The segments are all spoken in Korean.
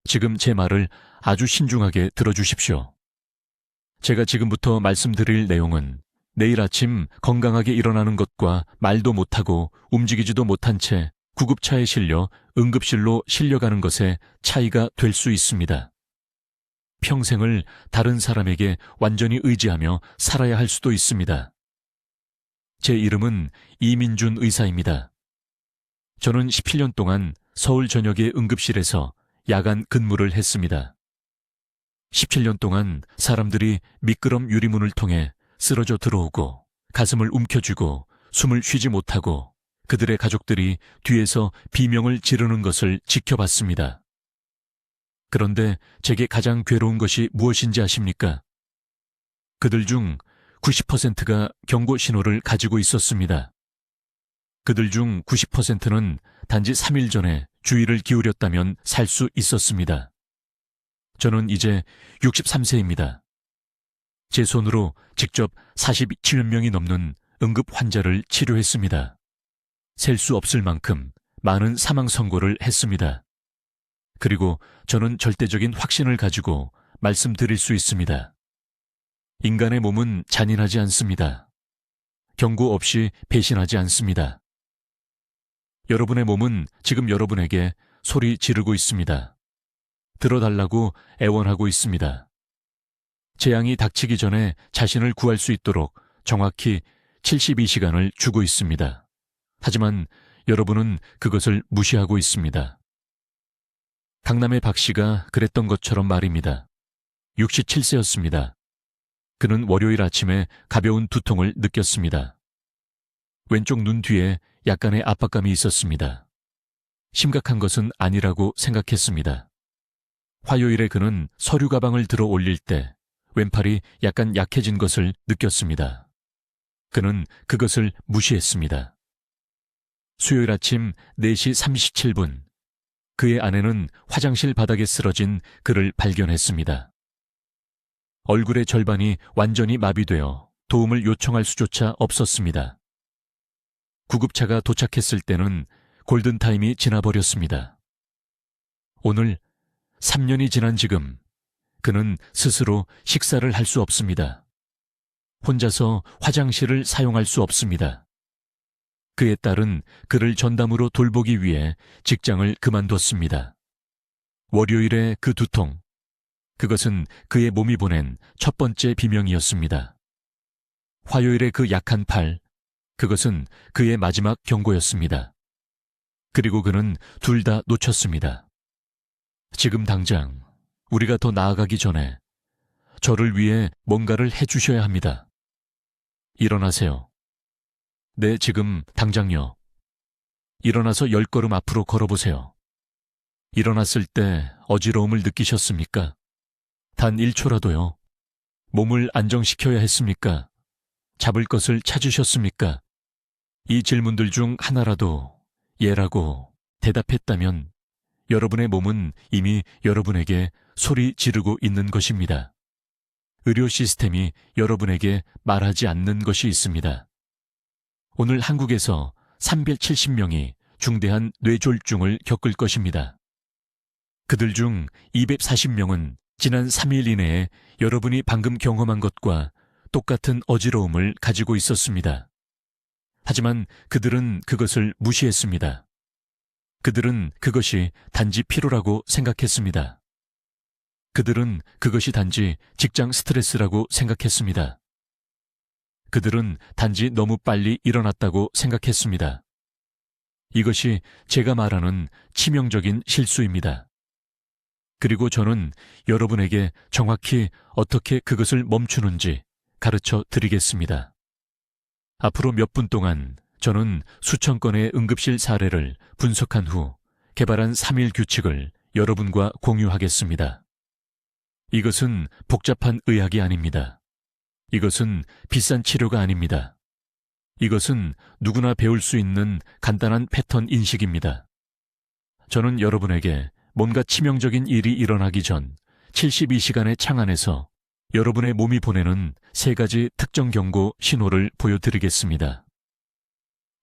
지금 제 말을 아주 신중하게 들어주십시오. 제가 지금부터 말씀드릴 내용은 내일 아침 건강하게 일어나는 것과 말도 못하고 움직이지도 못한 채 구급차에 실려 응급실로 실려가는 것의 차이가 될 수 있습니다. 평생을 다른 사람에게 완전히 의지하며 살아야 할 수도 있습니다. 제 이름은 이민준 의사입니다. 저는 17년 동안 서울 전역의 응급실에서 야간 근무를 했습니다. 17년 동안 사람들이 미끄럼 유리문을 통해 쓰러져 들어오고 가슴을 움켜쥐고 숨을 쉬지 못하고 그들의 가족들이 뒤에서 비명을 지르는 것을 지켜봤습니다. 그런데 제게 가장 괴로운 것이 무엇인지 아십니까? 그들 중 90%가 경고 신호를 가지고 있었습니다. 그들 중 90%는 단지 3일 전에 주의를 기울였다면 살 수 있었습니다. 저는 이제 63세입니다. 제 손으로 직접 47명이 넘는 응급 환자를 치료했습니다. 셀 수 없을 만큼 많은 사망 선고를 했습니다. 그리고 저는 절대적인 확신을 가지고 말씀드릴 수 있습니다. 인간의 몸은 잔인하지 않습니다. 경고 없이 배신하지 않습니다. 여러분의 몸은 지금 여러분에게 소리 지르고 있습니다. 들어달라고 애원하고 있습니다. 재앙이 닥치기 전에 자신을 구할 수 있도록 정확히 72시간을 주고 있습니다. 하지만 여러분은 그것을 무시하고 있습니다. 강남의 박 씨가 그랬던 것처럼 말입니다. 67세였습니다. 그는 월요일 아침에 가벼운 두통을 느꼈습니다. 왼쪽 눈 뒤에 약간의 압박감이 있었습니다. 심각한 것은 아니라고 생각했습니다. 화요일에 그는 서류 가방을 들어 올릴 때 왼팔이 약간 약해진 것을 느꼈습니다. 그는 그것을 무시했습니다. 수요일 아침 4시 37분, 그의 아내는 화장실 바닥에 쓰러진 그를 발견했습니다. 얼굴의 절반이 완전히 마비되어 도움을 요청할 수조차 없었습니다. 구급차가 도착했을 때는 골든타임이 지나버렸습니다. 오늘 3년이 지난 지금 그는 스스로 식사를 할 수 없습니다. 혼자서 화장실을 사용할 수 없습니다. 그의 딸은 그를 전담으로 돌보기 위해 직장을 그만뒀습니다. 월요일에 그 두통, 그것은 그의 몸이 보낸 첫 번째 비명이었습니다. 화요일에 그 약한 팔, 그것은 그의 마지막 경고였습니다. 그리고 그는 둘 다 놓쳤습니다. 지금 당장 우리가 더 나아가기 전에 저를 위해 뭔가를 해주셔야 합니다. 일어나세요. 네, 지금 당장요. 일어나서 10걸음 앞으로 걸어보세요. 일어났을 때 어지러움을 느끼셨습니까? 단 1초라도요. 몸을 안정시켜야 했습니까? 잡을 것을 찾으셨습니까? 이 질문들 중 하나라도 예라고 대답했다면 여러분의 몸은 이미 여러분에게 소리 지르고 있는 것입니다. 의료 시스템이 여러분에게 말하지 않는 것이 있습니다. 오늘 한국에서 370명이 중대한 뇌졸중을 겪을 것입니다. 그들 중 240명은 지난 3일 이내에 여러분이 방금 경험한 것과 똑같은 어지러움을 가지고 있었습니다. 하지만 그들은 그것을 무시했습니다. 그들은 그것이 단지 피로라고 생각했습니다. 그들은 그것이 단지 직장 스트레스라고 생각했습니다. 그들은 단지 너무 빨리 일어났다고 생각했습니다. 이것이 제가 말하는 치명적인 실수입니다. 그리고 저는 여러분에게 정확히 어떻게 그것을 멈추는지 가르쳐 드리겠습니다. 앞으로 몇 분 동안 저는 수천 건의 응급실 사례를 분석한 후 개발한 3일 규칙을 여러분과 공유하겠습니다. 이것은 복잡한 의학이 아닙니다. 이것은 비싼 치료가 아닙니다. 이것은 누구나 배울 수 있는 간단한 패턴 인식입니다. 저는 여러분에게 뭔가 치명적인 일이 일어나기 전 72시간의 창 안에서 여러분의 몸이 보내는 3가지 특정 경고 신호를 보여드리겠습니다.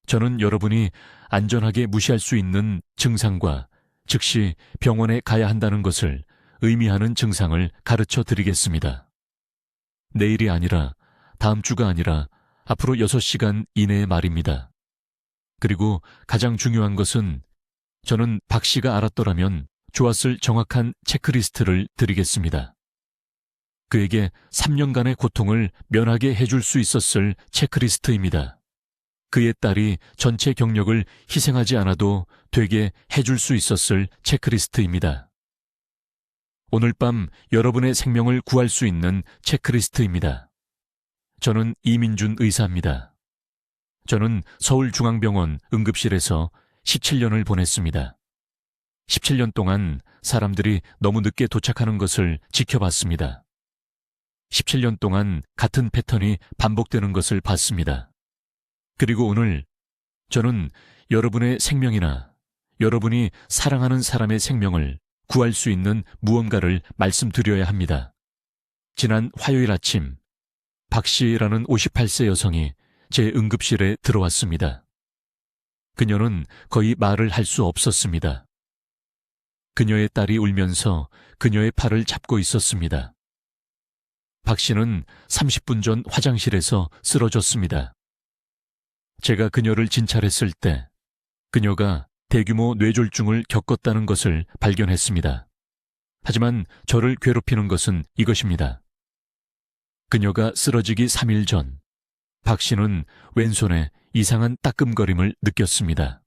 저는 여러분이 안전하게 무시할 수 있는 증상과 즉시 병원에 가야 한다는 것을 의미하는 증상을 가르쳐 드리겠습니다. 내일이 아니라 다음 주가 아니라 앞으로 6시간 이내의 말입니다. 그리고 가장 중요한 것은 저는 박 씨가 알았더라면 좋았을 정확한 체크리스트를 드리겠습니다. 그에게 3년간의 고통을 면하게 해줄 수 있었을 체크리스트입니다. 그의 딸이 전체 경력을 희생하지 않아도 되게 해줄 수 있었을 체크리스트입니다. 오늘 밤 여러분의 생명을 구할 수 있는 체크리스트입니다. 저는 이민준 의사입니다. 저는 서울중앙병원 응급실에서 17년을 보냈습니다. 17년 동안 사람들이 너무 늦게 도착하는 것을 지켜봤습니다. 17년 동안 같은 패턴이 반복되는 것을 봤습니다. 그리고 오늘 저는 여러분의 생명이나 여러분이 사랑하는 사람의 생명을 구할 수 있는 무언가를 말씀드려야 합니다. 지난 화요일 아침 박 씨라는 58세 여성이 제 응급실에 들어왔습니다. 그녀는 거의 말을 할 수 없었습니다. 그녀의 딸이 울면서 그녀의 팔을 잡고 있었습니다. 박 씨는 30분 전 화장실에서 쓰러졌습니다. 제가 그녀를 진찰했을 때 그녀가 대규모 뇌졸중을 겪었다는 것을 발견했습니다. 하지만 저를 괴롭히는 것은 이것입니다. 그녀가 쓰러지기 3일 전 박 씨는 왼손에 이상한 따끔거림을 느꼈습니다.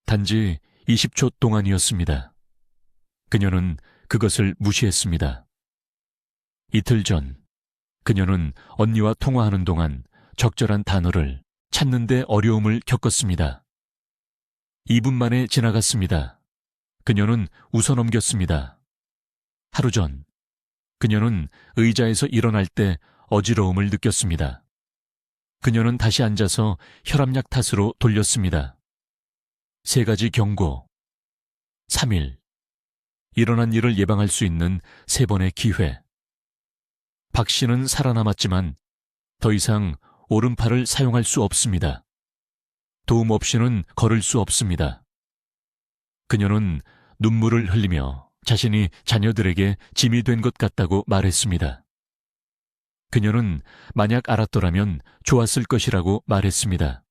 단지 20초 동안이었습니다. 그녀는 그것을 무시했습니다. 이틀 전 그녀는 언니와 통화하는 동안 적절한 단어를 찾는데 어려움을 겪었습니다. 2분 만에 지나갔습니다. 그녀는 웃어넘겼습니다. 하루 전 그녀는 의자에서 일어날 때 어지러움을 느꼈습니다. 그녀는 다시 앉아서 혈압약 탓으로 돌렸습니다. 3가지 경고. 3일. 일어난 일을 예방할 수 있는 3번의 기회. 박 씨는 살아남았지만 더 이상 오른팔을 사용할 수 없습니다. 도움 없이는 걸을 수 없습니다. 그녀는 눈물을 흘리며 자신이 자녀들에게 짐이 된 것 같다고 말했습니다. 그녀는 만약 알았더라면 좋았을 것이라고 말했습니다.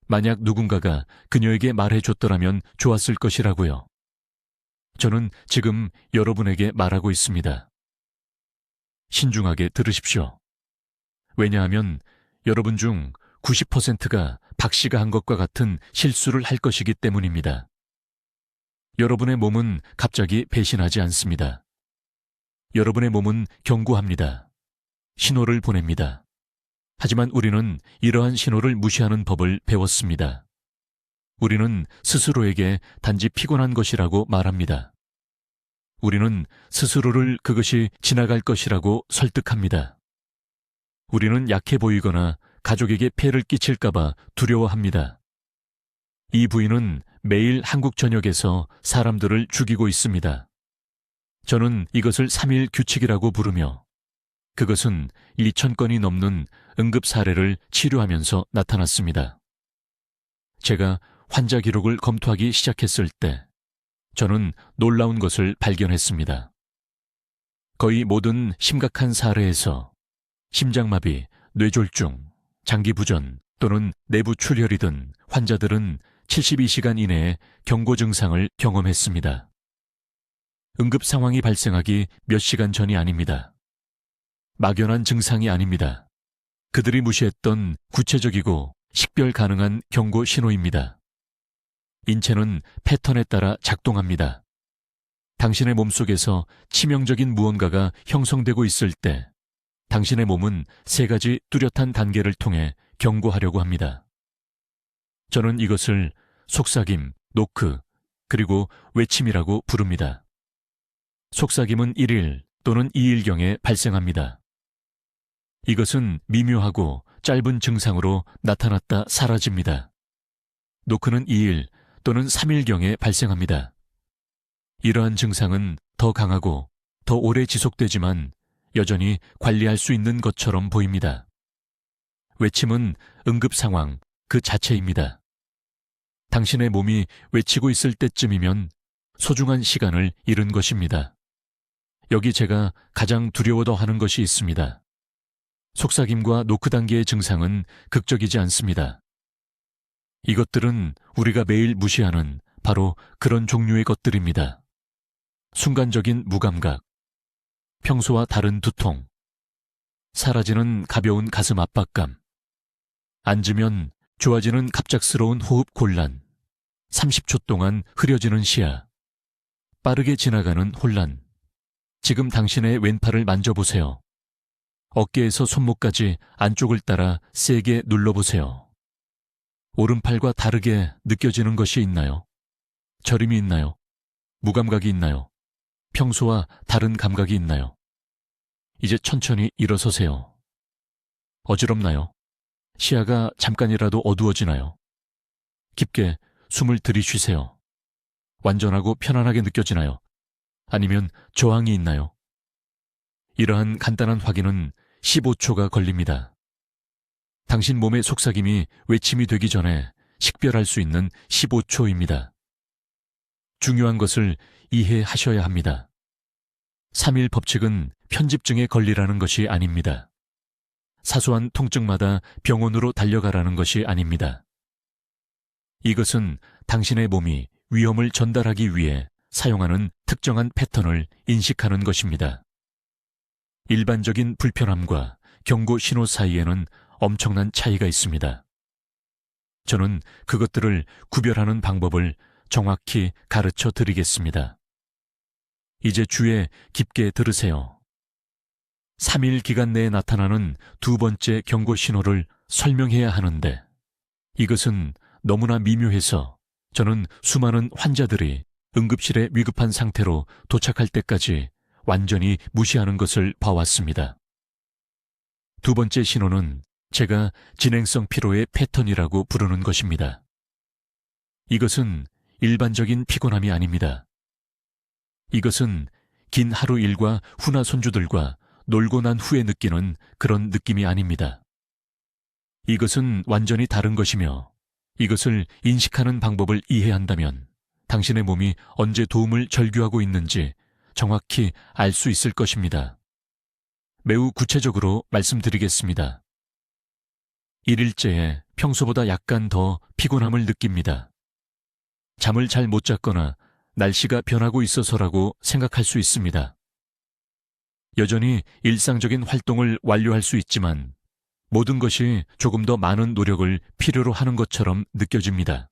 만약 누군가가 그녀에게 말해줬더라면 좋았을 것이라고요. 저는 지금 여러분에게 말하고 있습니다. 신중하게 들으십시오. 왜냐하면 여러분 중 90%가 박 씨가 한 것과 같은 실수를 할 것이기 때문입니다. 여러분의 몸은 갑자기 배신하지 않습니다. 여러분의 몸은 경고합니다. 신호를 보냅니다. 하지만 우리는 이러한 신호를 무시하는 법을 배웠습니다. 우리는 스스로에게 단지 피곤한 것이라고 말합니다. 우리는 스스로를 그것이 지나갈 것이라고 설득합니다. 우리는 약해 보이거나 가족에게 폐를 끼칠까봐 두려워합니다. 이 부인은 매일 한국 전역에서 사람들을 죽이고 있습니다. 저는 이것을 3일 규칙이라고 부르며 그것은 2,000건이 넘는 응급 사례를 치료하면서 나타났습니다. 제가 환자 기록을 검토하기 시작했을 때 저는 놀라운 것을 발견했습니다. 거의 모든 심각한 사례에서 심장마비, 뇌졸중, 장기부전 또는 내부 출혈이든 환자들은 72시간 이내에 경고 증상을 경험했습니다. 응급 상황이 발생하기 몇 시간 전이 아닙니다. 막연한 증상이 아닙니다. 그들이 무시했던 구체적이고 식별 가능한 경고 신호입니다. 인체는 패턴에 따라 작동합니다. 당신의 몸속에서 치명적인 무언가가 형성되고 있을 때 당신의 몸은 3가지 뚜렷한 단계를 통해 경고하려고 합니다. 저는 이것을 속삭임, 노크, 그리고 외침이라고 부릅니다. 속삭임은 1일 또는 2일경에 발생합니다. 이것은 미묘하고 짧은 증상으로 나타났다 사라집니다. 노크는 2일 또는 3일경에 발생합니다. 이러한 증상은 더 강하고 더 오래 지속되지만 여전히 관리할 수 있는 것처럼 보입니다. 외침은 응급 상황 그 자체입니다. 당신의 몸이 외치고 있을 때쯤이면 소중한 시간을 잃은 것입니다. 여기 제가 가장 두려워도 하는 것이 있습니다. 속삭임과 노크 단계의 증상은 극적이지 않습니다. 이것들은 우리가 매일 무시하는 바로 그런 종류의 것들입니다. 순간적인 무감각, 평소와 다른 두통, 사라지는 가벼운 가슴 압박감, 앉으면 좋아지는 갑작스러운 호흡 곤란, 30초 동안 흐려지는 시야, 빠르게 지나가는 혼란. 지금 당신의 왼팔을 만져보세요. 어깨에서 손목까지 안쪽을 따라 세게 눌러보세요. 오른팔과 다르게 느껴지는 것이 있나요? 저림이 있나요? 무감각이 있나요? 평소와 다른 감각이 있나요? 이제 천천히 일어서세요. 어지럽나요? 시야가 잠깐이라도 어두워지나요? 깊게 숨을 들이쉬세요. 완전하고 편안하게 느껴지나요? 아니면 저항이 있나요? 이러한 간단한 확인은 15초가 걸립니다. 당신 몸의 속삭임이 외침이 되기 전에 식별할 수 있는 15초입니다. 중요한 것을 이해하셔야 합니다. 3일 법칙은 편집증에 걸리라는 것이 아닙니다. 사소한 통증마다 병원으로 달려가라는 것이 아닙니다. 이것은 당신의 몸이 위험을 전달하기 위해 사용하는 특정한 패턴을 인식하는 것입니다. 일반적인 불편함과 경고 신호 사이에는 엄청난 차이가 있습니다. 저는 그것들을 구별하는 방법을 정확히 가르쳐 드리겠습니다. 이제 주에 깊게 들으세요. 3일 기간 내에 나타나는 두 번째 경고 신호를 설명해야 하는데 이것은 너무나 미묘해서 저는 수많은 환자들이 응급실에 위급한 상태로 도착할 때까지 완전히 무시하는 것을 봐왔습니다. 두 번째 신호는 제가 진행성 피로의 패턴이라고 부르는 것입니다. 이것은 일반적인 피곤함이 아닙니다. 이것은 긴 하루 일과 후나 손주들과 놀고 난 후에 느끼는 그런 느낌이 아닙니다. 이것은 완전히 다른 것이며 이것을 인식하는 방법을 이해한다면 당신의 몸이 언제 도움을 절규하고 있는지 정확히 알 수 있을 것입니다. 매우 구체적으로 말씀드리겠습니다. 1일째에 평소보다 약간 더 피곤함을 느낍니다. 잠을 잘 못 잤거나 날씨가 변하고 있어서라고 생각할 수 있습니다. 여전히 일상적인 활동을 완료할 수 있지만 모든 것이 조금 더 많은 노력을 필요로 하는 것처럼 느껴집니다.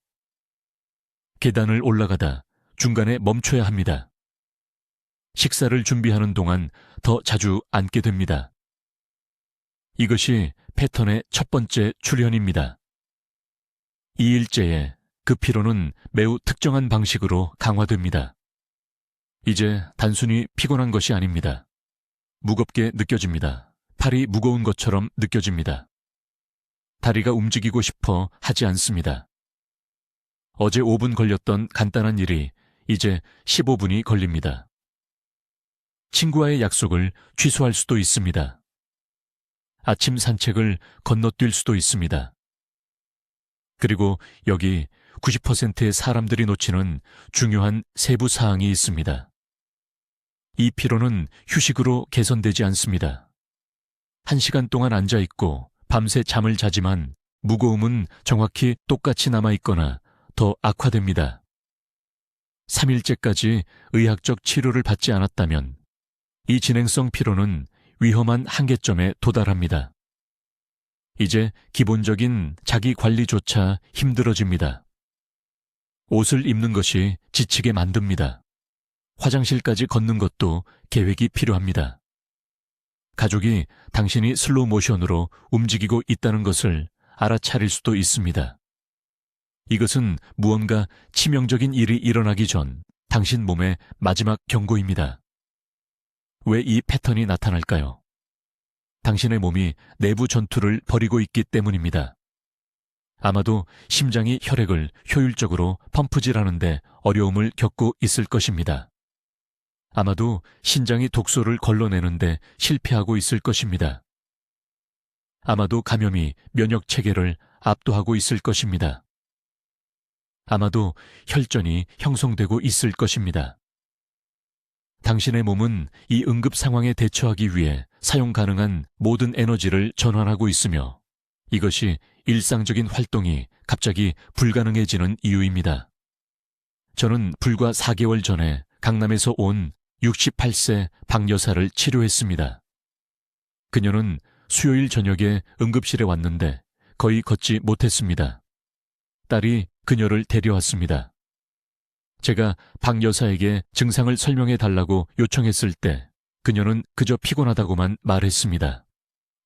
계단을 올라가다 중간에 멈춰야 합니다. 식사를 준비하는 동안 더 자주 앉게 됩니다. 이것이 패턴의 첫 번째 출현입니다. 2일째에 그 피로는 매우 특정한 방식으로 강화됩니다. 이제 단순히 피곤한 것이 아닙니다. 무겁게 느껴집니다. 팔이 무거운 것처럼 느껴집니다. 다리가 움직이고 싶어 하지 않습니다. 어제 5분 걸렸던 간단한 일이 이제 15분이 걸립니다. 친구와의 약속을 취소할 수도 있습니다. 아침 산책을 건너뛸 수도 있습니다. 그리고 여기 90%의 사람들이 놓치는 중요한 세부 사항이 있습니다. 이 피로는 휴식으로 개선되지 않습니다. 1시간 동안 앉아있고 밤새 잠을 자지만 무거움은 정확히 똑같이 남아있거나 더 악화됩니다. 3일째까지 의학적 치료를 받지 않았다면 이 진행성 피로는 위험한 한계점에 도달합니다. 이제 기본적인 자기 관리조차 힘들어집니다. 옷을 입는 것이 지치게 만듭니다. 화장실까지 걷는 것도 계획이 필요합니다. 가족이 당신이 슬로우 모션으로 움직이고 있다는 것을 알아차릴 수도 있습니다. 이것은 무언가 치명적인 일이 일어나기 전 당신 몸의 마지막 경고입니다. 왜 이 패턴이 나타날까요? 당신의 몸이 내부 전투를 벌이고 있기 때문입니다. 아마도 심장이 혈액을 효율적으로 펌프질하는데 어려움을 겪고 있을 것입니다. 아마도 신장이 독소를 걸러내는데 실패하고 있을 것입니다. 아마도 감염이 면역 체계를 압도하고 있을 것입니다. 아마도 혈전이 형성되고 있을 것입니다. 당신의 몸은 이 응급 상황에 대처하기 위해 사용 가능한 모든 에너지를 전환하고 있으며 이것이 일상적인 활동이 갑자기 불가능해지는 이유입니다. 저는 불과 4개월 전에 강남에서 온 68세 박 여사를 치료했습니다. 그녀는 수요일 저녁에 응급실에 왔는데 거의 걷지 못했습니다. 딸이 그녀를 데려왔습니다. 제가 박 여사에게 증상을 설명해 달라고 요청했을 때 그녀는 그저 피곤하다고만 말했습니다.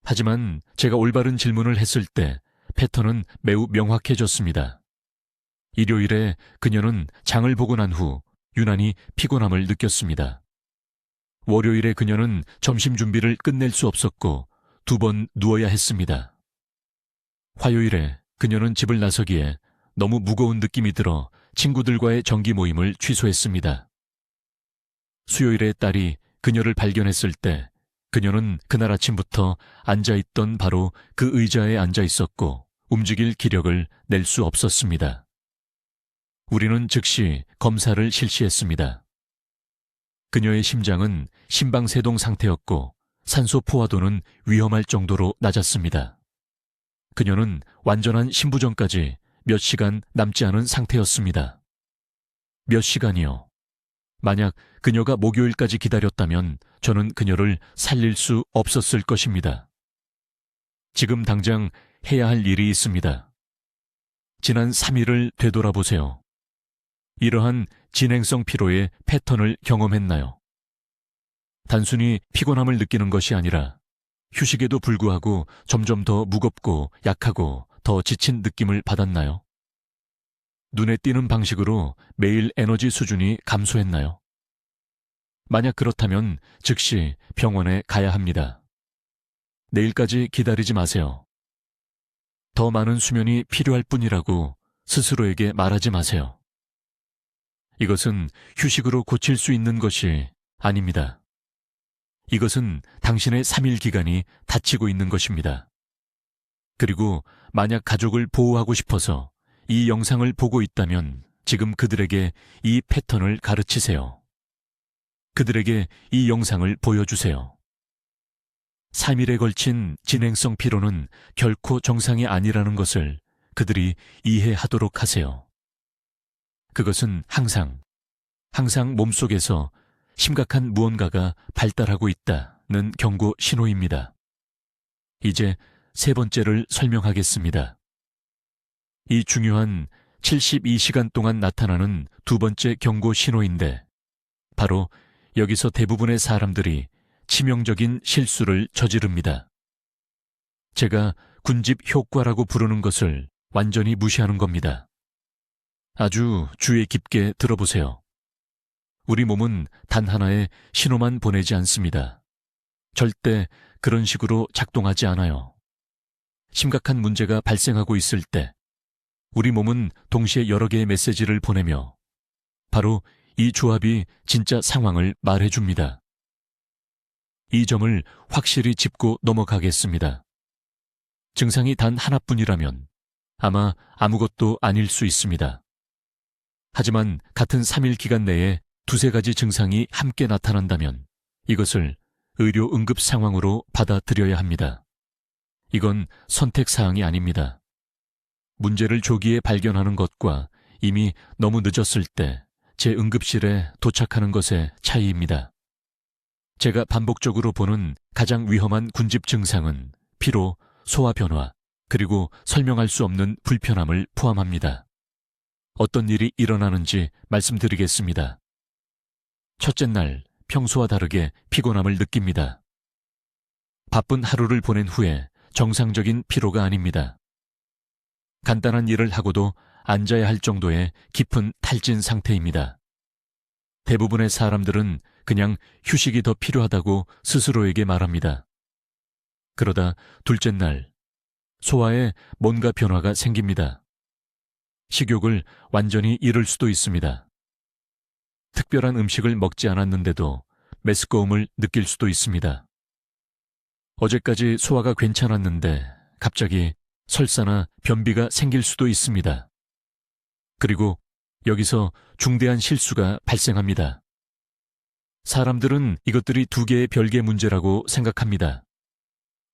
하지만 제가 올바른 질문을 했을 때 패턴은 매우 명확해졌습니다. 일요일에 그녀는 장을 보고 난 후 유난히 피곤함을 느꼈습니다. 월요일에 그녀는 점심 준비를 끝낼 수 없었고 2번 누워야 했습니다. 화요일에 그녀는 집을 나서기에 너무 무거운 느낌이 들어 친구들과의 정기 모임을 취소했습니다. 수요일에 딸이 그녀를 발견했을 때 그녀는 그날 아침부터 앉아있던 바로 그 의자에 앉아 있었고 움직일 기력을 낼 수 없었습니다. 우리는 즉시 검사를 실시했습니다. 그녀의 심장은 심방세동 상태였고 산소 포화도는 위험할 정도로 낮았습니다. 그녀는 완전한 심부전까지 몇 시간 남지 않은 상태였습니다. 몇 시간이요. 만약 그녀가 목요일까지 기다렸다면 저는 그녀를 살릴 수 없었을 것입니다. 지금 당장 해야 할 일이 있습니다. 지난 3일을 되돌아보세요. 이러한 진행성 피로의 패턴을 경험했나요? 단순히 피곤함을 느끼는 것이 아니라 휴식에도 불구하고 점점 더 무겁고 약하고 더 지친 느낌을 받았나요? 눈에 띄는 방식으로 매일 에너지 수준이 감소했나요? 만약 그렇다면 즉시 병원에 가야 합니다. 내일까지 기다리지 마세요. 더 많은 수면이 필요할 뿐이라고 스스로에게 말하지 마세요. 이것은 휴식으로 고칠 수 있는 것이 아닙니다. 이것은 당신의 3일 기간이 닫히고 있는 것입니다. 그리고 만약 가족을 보호하고 싶어서 이 영상을 보고 있다면 지금 그들에게 이 패턴을 가르치세요. 그들에게 이 영상을 보여주세요. 3일에 걸친 진행성 피로는 결코 정상이 아니라는 것을 그들이 이해하도록 하세요. 그것은 항상 몸속에서 심각한 무언가가 발달하고 있다는 경고 신호입니다. 이제 3번째를 설명하겠습니다. 이 중요한 72시간 동안 나타나는 2번째 경고 신호인데 바로 여기서 대부분의 사람들이 치명적인 실수를 저지릅니다. 제가 군집 효과라고 부르는 것을 완전히 무시하는 겁니다. 아주 주의 깊게 들어보세요. 우리 몸은 단 하나의 신호만 보내지 않습니다. 절대 그런 식으로 작동하지 않아요. 심각한 문제가 발생하고 있을 때 우리 몸은 동시에 여러 개의 메시지를 보내며 바로 이 조합이 진짜 상황을 말해줍니다. 이 점을 확실히 짚고 넘어가겠습니다. 증상이 단 하나뿐이라면 아마 아무것도 아닐 수 있습니다. 하지만 같은 3일 기간 내에 2-3가지 증상이 함께 나타난다면 이것을 의료 응급 상황으로 받아들여야 합니다. 이건 선택사항이 아닙니다. 문제를 조기에 발견하는 것과 이미 너무 늦었을 때 제 응급실에 도착하는 것의 차이입니다. 제가 반복적으로 보는 가장 위험한 군집 증상은 피로, 소화 변화, 그리고 설명할 수 없는 불편함을 포함합니다. 어떤 일이 일어나는지 말씀드리겠습니다. 첫째 날, 평소와 다르게 피곤함을 느낍니다. 바쁜 하루를 보낸 후에 정상적인 피로가 아닙니다. 간단한 일을 하고도 앉아야 할 정도의 깊은 탈진 상태입니다. 대부분의 사람들은 그냥 휴식이 더 필요하다고 스스로에게 말합니다. 그러다 둘째 날, 소화에 뭔가 변화가 생깁니다. 식욕을 완전히 잃을 수도 있습니다. 특별한 음식을 먹지 않았는데도 메스꺼움을 느낄 수도 있습니다. 어제까지 소화가 괜찮았는데 갑자기 설사나 변비가 생길 수도 있습니다. 그리고 여기서 중대한 실수가 발생합니다. 사람들은 이것들이 두 개의 별개 문제라고 생각합니다.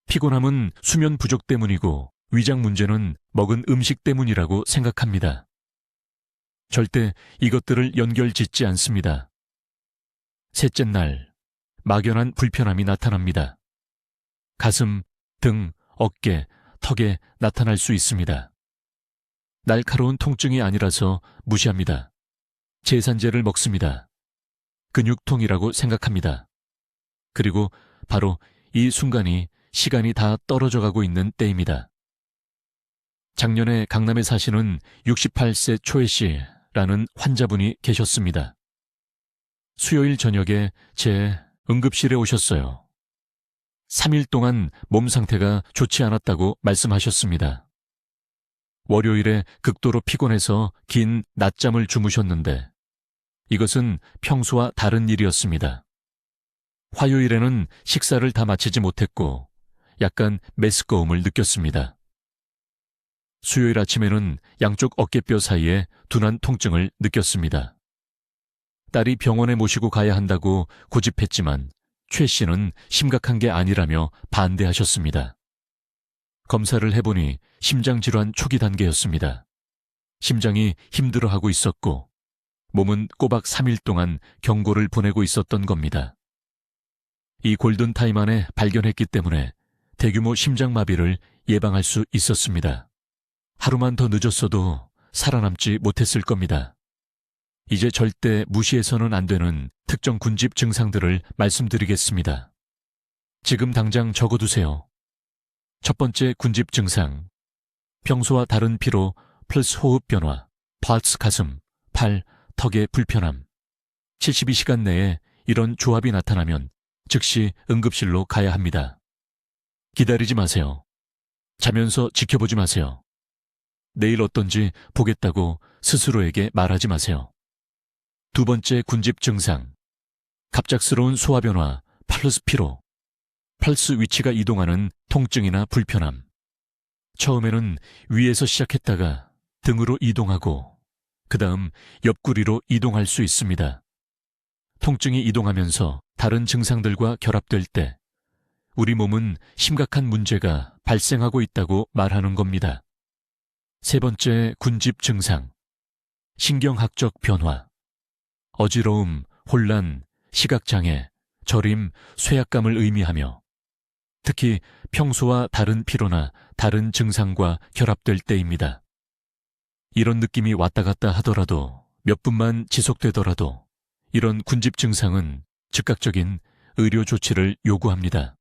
피곤함은 수면 부족 때문이고 위장 문제는 먹은 음식 때문이라고 생각합니다. 절대 이것들을 연결짓지 않습니다. 셋째 날, 막연한 불편함이 나타납니다. 가슴, 등, 어깨, 턱에 나타날 수 있습니다. 날카로운 통증이 아니라서 무시합니다. 제산제를 먹습니다. 근육통이라고 생각합니다. 그리고 바로 이 순간이 시간이 다 떨어져 가고 있는 때입니다. 작년에 강남에 사시는 68세 초혜 씨라는 환자분이 계셨습니다. 수요일 저녁에 제 응급실에 오셨어요. 3일 동안 몸 상태가 좋지 않았다고 말씀하셨습니다. 월요일에 극도로 피곤해서 긴 낮잠을 주무셨는데 이것은 평소와 다른 일이었습니다. 화요일에는 식사를 다 마치지 못했고 약간 메스꺼움을 느꼈습니다. 수요일 아침에는 양쪽 어깨뼈 사이에 둔한 통증을 느꼈습니다. 딸이 병원에 모시고 가야 한다고 고집했지만 최 씨는 심각한 게 아니라며 반대하셨습니다. 검사를 해보니 심장질환 초기 단계였습니다. 심장이 힘들어하고 있었고 몸은 꼬박 3일 동안 경고를 보내고 있었던 겁니다. 이 골든타임 안에 발견했기 때문에 대규모 심장마비를 예방할 수 있었습니다. 하루만 더 늦었어도 살아남지 못했을 겁니다. 이제 절대 무시해서는 안 되는 특정 군집 증상들을 말씀드리겠습니다. 지금 당장 적어두세요. 첫 번째 군집 증상. 평소와 다른 피로 플러스 호흡 변화, 펄스 가슴, 팔, 턱의 불편함. 72시간 내에 이런 조합이 나타나면 즉시 응급실로 가야 합니다. 기다리지 마세요. 자면서 지켜보지 마세요. 내일 어떤지 보겠다고 스스로에게 말하지 마세요. 두 번째 군집 증상. 갑작스러운 소화 변화, 플러스 피로. 펄스 위치가 이동하는 통증이나 불편함. 처음에는 위에서 시작했다가 등으로 이동하고 그 다음 옆구리로 이동할 수 있습니다. 통증이 이동하면서 다른 증상들과 결합될 때 우리 몸은 심각한 문제가 발생하고 있다고 말하는 겁니다. 세 번째 군집 증상. 신경학적 변화. 어지러움, 혼란, 시각장애, 저림, 쇠약감을 의미하며 특히 평소와 다른 피로나 다른 증상과 결합될 때입니다. 이런 느낌이 왔다 갔다 하더라도 몇 분만 지속되더라도 이런 군집 증상은 즉각적인 의료 조치를 요구합니다.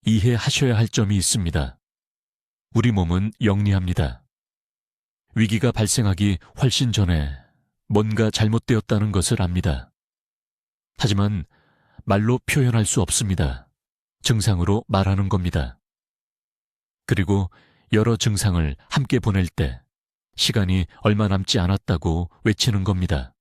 이해하셔야 할 점이 있습니다. 우리 몸은 영리합니다. 위기가 발생하기 훨씬 전에 뭔가 잘못되었다는 것을 압니다. 하지만 말로 표현할 수 없습니다. 증상으로 말하는 겁니다. 그리고 여러 증상을 함께 보낼 때 시간이 얼마 남지 않았다고 외치는 겁니다.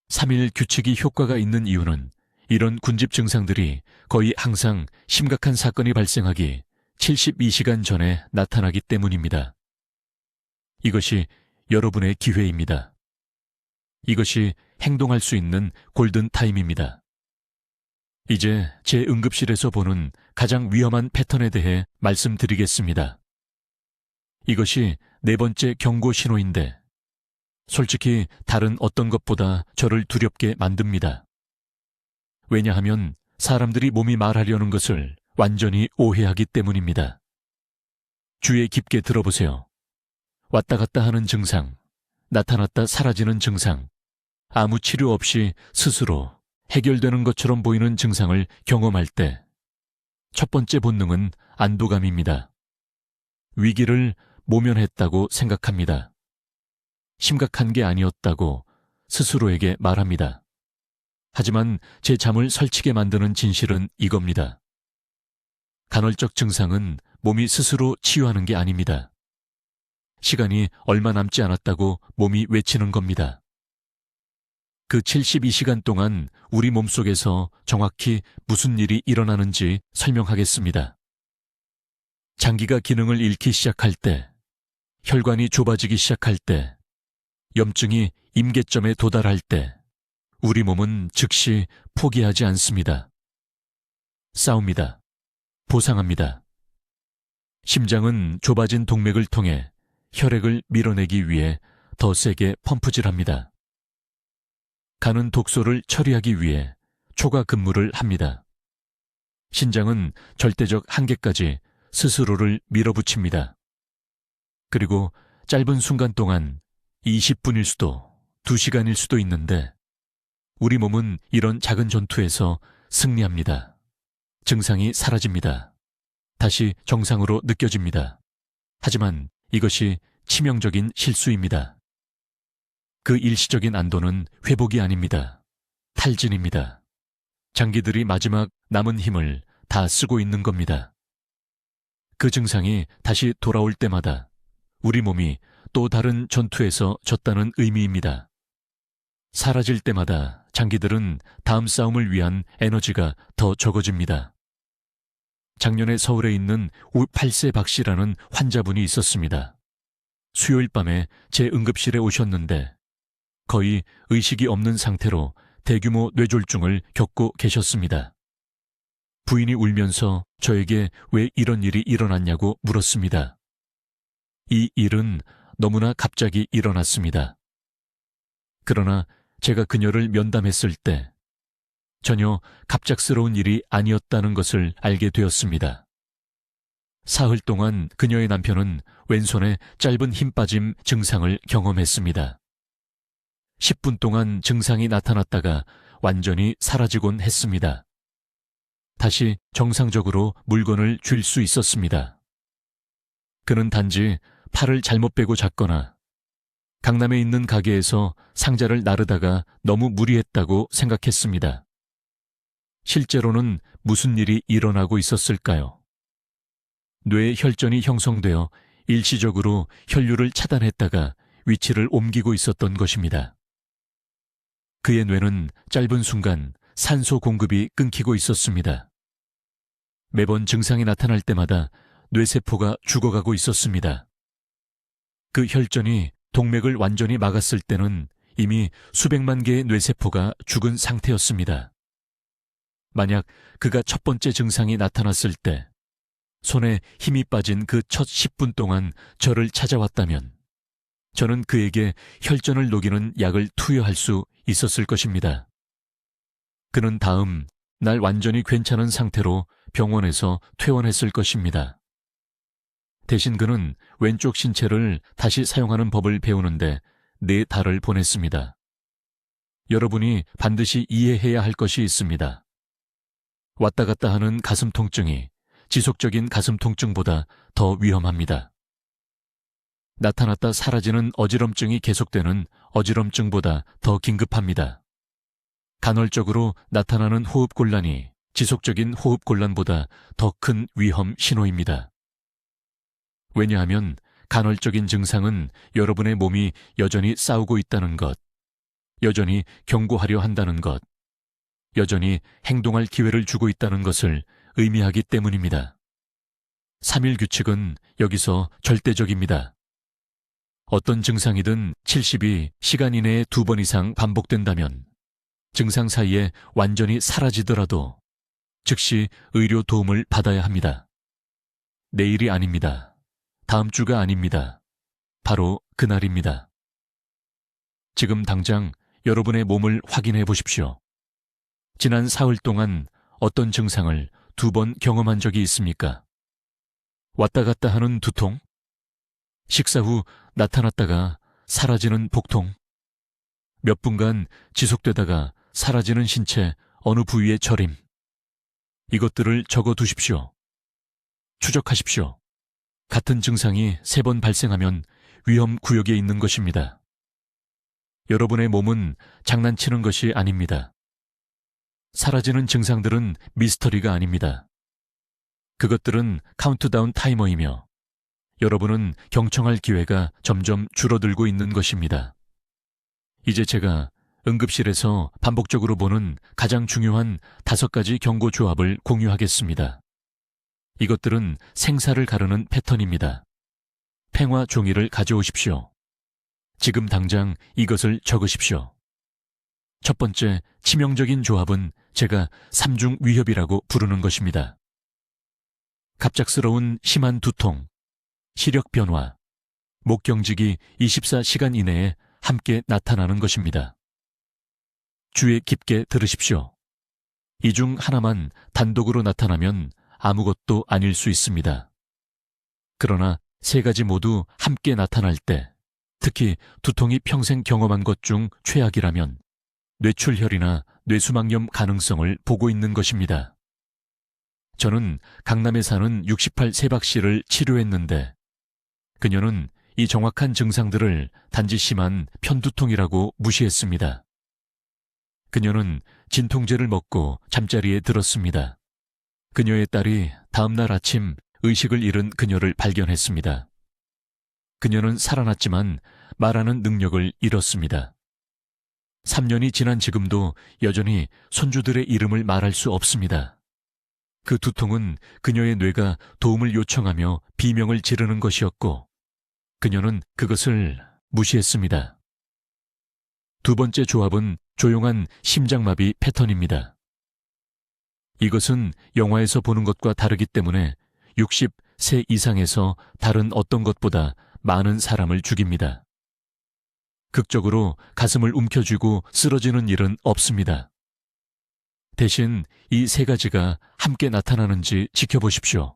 3일 규칙이 효과가 있는 이유는 이런 군집 증상들이 거의 항상 심각한 사건이 발생하기 72시간 전에 나타나기 때문입니다. 이것이 여러분의 기회입니다. 이것이 행동할 수 있는 골든타임입니다. 이제 제 응급실에서 보는 가장 위험한 패턴에 대해 말씀드리겠습니다. 이것이 네 번째 경고 신호인데 솔직히 다른 어떤 것보다 저를 두렵게 만듭니다. 왜냐하면 사람들이 몸이 말하려는 것을 완전히 오해하기 때문입니다. 주의 깊게 들어보세요. 왔다 갔다 하는 증상, 나타났다 사라지는 증상, 아무 치료 없이 스스로 해결되는 것처럼 보이는 증상을 경험할 때 첫 번째 본능은 안도감입니다. 위기를 모면했다고 생각합니다. 심각한 게 아니었다고 스스로에게 말합니다. 하지만 제 잠을 설치게 만드는 진실은 이겁니다. 간헐적 증상은 몸이 스스로 치유하는 게 아닙니다. 시간이 얼마 남지 않았다고 몸이 외치는 겁니다. 그 72시간 동안 우리 몸속에서 정확히 무슨 일이 일어나는지 설명하겠습니다. 장기가 기능을 잃기 시작할 때, 혈관이 좁아지기 시작할 때, 염증이 임계점에 도달할 때 우리 몸은 즉시 포기하지 않습니다. 싸웁니다. 보상합니다. 심장은 좁아진 동맥을 통해 혈액을 밀어내기 위해 더 세게 펌프질합니다. 간은 독소를 처리하기 위해 초과 근무를 합니다. 신장은 절대적 한계까지 스스로를 밀어붙입니다. 그리고 짧은 순간 동안 20분일 수도 2시간일 수도 있는데 우리 몸은 이런 작은 전투에서 승리합니다. 증상이 사라집니다. 다시 정상으로 느껴집니다. 하지만 이것이 치명적인 실수입니다. 그 일시적인 안도는 회복이 아닙니다. 탈진입니다. 장기들이 마지막 남은 힘을 다 쓰고 있는 겁니다. 그 증상이 다시 돌아올 때마다 우리 몸이 또 다른 전투에서 졌다는 의미입니다. 사라질 때마다 장기들은 다음 싸움을 위한 에너지가 더 적어집니다. 작년에 서울에 있는 8세 박 씨라는 환자분이 있었습니다. 수요일 밤에 제 응급실에 오셨는데 거의 의식이 없는 상태로 대규모 뇌졸중을 겪고 계셨습니다. 부인이 울면서 저에게 왜 이런 일이 일어났냐고 물었습니다. 이 일은 너무나 갑자기 일어났습니다. 그러나 제가 그녀를 면담했을 때 전혀 갑작스러운 일이 아니었다는 것을 알게 되었습니다. 사흘 동안 그녀의 남편은 왼손에 짧은 힘 빠짐 증상을 경험했습니다. 10분 동안 증상이 나타났다가 완전히 사라지곤 했습니다. 다시 정상적으로 물건을 쥘 수 있었습니다. 그는 단지 팔을 잘못 빼고 잤거나 강남에 있는 가게에서 상자를 나르다가 너무 무리했다고 생각했습니다. 실제로는 무슨 일이 일어나고 있었을까요? 뇌에 혈전이 형성되어 일시적으로 혈류를 차단했다가 위치를 옮기고 있었던 것입니다. 그의 뇌는 짧은 순간 산소 공급이 끊기고 있었습니다. 매번 증상이 나타날 때마다 뇌세포가 죽어가고 있었습니다. 그 혈전이 동맥을 완전히 막았을 때는 이미 수백만 개의 뇌세포가 죽은 상태였습니다. 만약 그가 첫 번째 증상이 나타났을 때 손에 힘이 빠진 그 첫 10분 동안 저를 찾아왔다면 저는 그에게 혈전을 녹이는 약을 투여할 수 있었을 것입니다. 그는 다음 날 완전히 괜찮은 상태로 병원에서 퇴원했을 것입니다. 대신 그는 왼쪽 신체를 다시 사용하는 법을 배우는데 4달을 보냈습니다. 여러분이 반드시 이해해야 할 것이 있습니다. 왔다 갔다 하는 가슴 통증이 지속적인 가슴 통증보다 더 위험합니다. 나타났다 사라지는 어지럼증이 계속되는 어지럼증보다 더 긴급합니다. 간헐적으로 나타나는 호흡곤란이 지속적인 호흡곤란보다 더 큰 위험 신호입니다. 왜냐하면 간헐적인 증상은 여러분의 몸이 여전히 싸우고 있다는 것, 여전히 경고하려 한다는 것, 여전히 행동할 기회를 주고 있다는 것을 의미하기 때문입니다. 3일 규칙은 여기서 절대적입니다. 어떤 증상이든 72시간 이내에 2번 이상 반복된다면 증상 사이에 완전히 사라지더라도 즉시 의료 도움을 받아야 합니다. 내일이 아닙니다. 다음 주가 아닙니다. 바로 그날입니다. 지금 당장 여러분의 몸을 확인해 보십시오. 지난 사흘 동안 어떤 증상을 2번 경험한 적이 있습니까? 왔다 갔다 하는 두통? 식사 후 나타났다가 사라지는 복통? 몇 분간 지속되다가 사라지는 신체 어느 부위의 저림? 이것들을 적어 두십시오. 추적하십시오. 같은 증상이 3번 발생하면 위험 구역에 있는 것입니다. 여러분의 몸은 장난치는 것이 아닙니다. 사라지는 증상들은 미스터리가 아닙니다. 그것들은 카운트다운 타이머이며 여러분은 경청할 기회가 점점 줄어들고 있는 것입니다. 이제 제가 응급실에서 반복적으로 보는 가장 중요한 5가지 경고 조합을 공유하겠습니다. 이것들은 생사를 가르는 패턴입니다. 팽화 종이를 가져오십시오. 지금 당장 이것을 적으십시오. 첫 번째 치명적인 조합은 제가 삼중 위협이라고 부르는 것입니다. 갑작스러운 심한 두통, 시력 변화, 목경직이 24시간 이내에 함께 나타나는 것입니다. 주의 깊게 들으십시오. 이 중 하나만 단독으로 나타나면 아무것도 아닐 수 있습니다. 그러나 세 가지 모두 함께 나타날 때, 특히 두통이 평생 경험한 것 중 최악이라면 뇌출혈이나 뇌수막염 가능성을 보고 있는 것입니다. 저는 강남에 사는 68세박 씨를 치료했는데 그녀는 이 정확한 증상들을 단지 심한 편두통이라고 무시했습니다. 그녀는 진통제를 먹고 잠자리에 들었습니다. 그녀의 딸이 다음날 아침 의식을 잃은 그녀를 발견했습니다. 그녀는 살아났지만 말하는 능력을 잃었습니다. 3년이 지난 지금도 여전히 손주들의 이름을 말할 수 없습니다. 그 두통은 그녀의 뇌가 도움을 요청하며 비명을 지르는 것이었고 그녀는 그것을 무시했습니다. 두 번째 조합은 조용한 심장마비 패턴입니다. 이것은 영화에서 보는 것과 다르기 때문에 60세 이상에서 다른 어떤 것보다 많은 사람을 죽입니다. 극적으로 가슴을 움켜쥐고 쓰러지는 일은 없습니다. 대신 이 세 가지가 함께 나타나는지 지켜보십시오.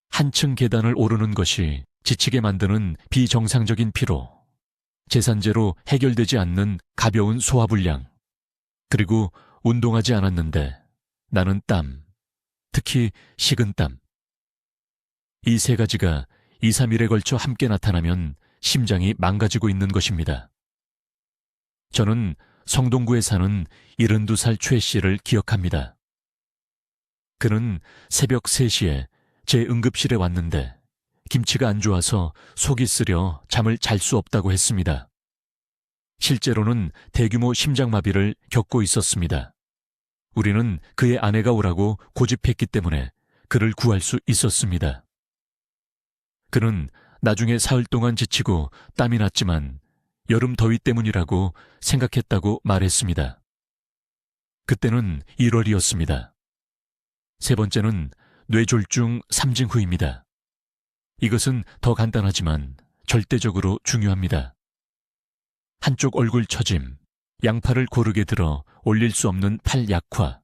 한층 계단을 오르는 것이 지치게 만드는 비정상적인 피로, 제산제로 해결되지 않는 가벼운 소화불량, 그리고 운동하지 않았는데 나는 땀, 특히 식은땀. 이 세 가지가 2, 3일에 걸쳐 함께 나타나면 심장이 망가지고 있는 것입니다. 저는 성동구에 사는 72살 최 씨를 기억합니다. 그는 새벽 3시에 제 응급실에 왔는데 김치가 안 좋아서 속이 쓰려 잠을 잘 수 없다고 했습니다. 실제로는 대규모 심장마비를 겪고 있었습니다. 우리는 그의 아내가 오라고 고집했기 때문에 그를 구할 수 있었습니다. 그는 나중에 사흘 동안 지치고 땀이 났지만 여름 더위 때문이라고 생각했다고 말했습니다. 그때는 1월이었습니다. 세 번째는 뇌졸중 3징후입니다. 이것은 더 간단하지만 절대적으로 중요합니다. 한쪽 얼굴 처짐, 양팔을 고르게 들어 올릴 수 없는 팔 약화,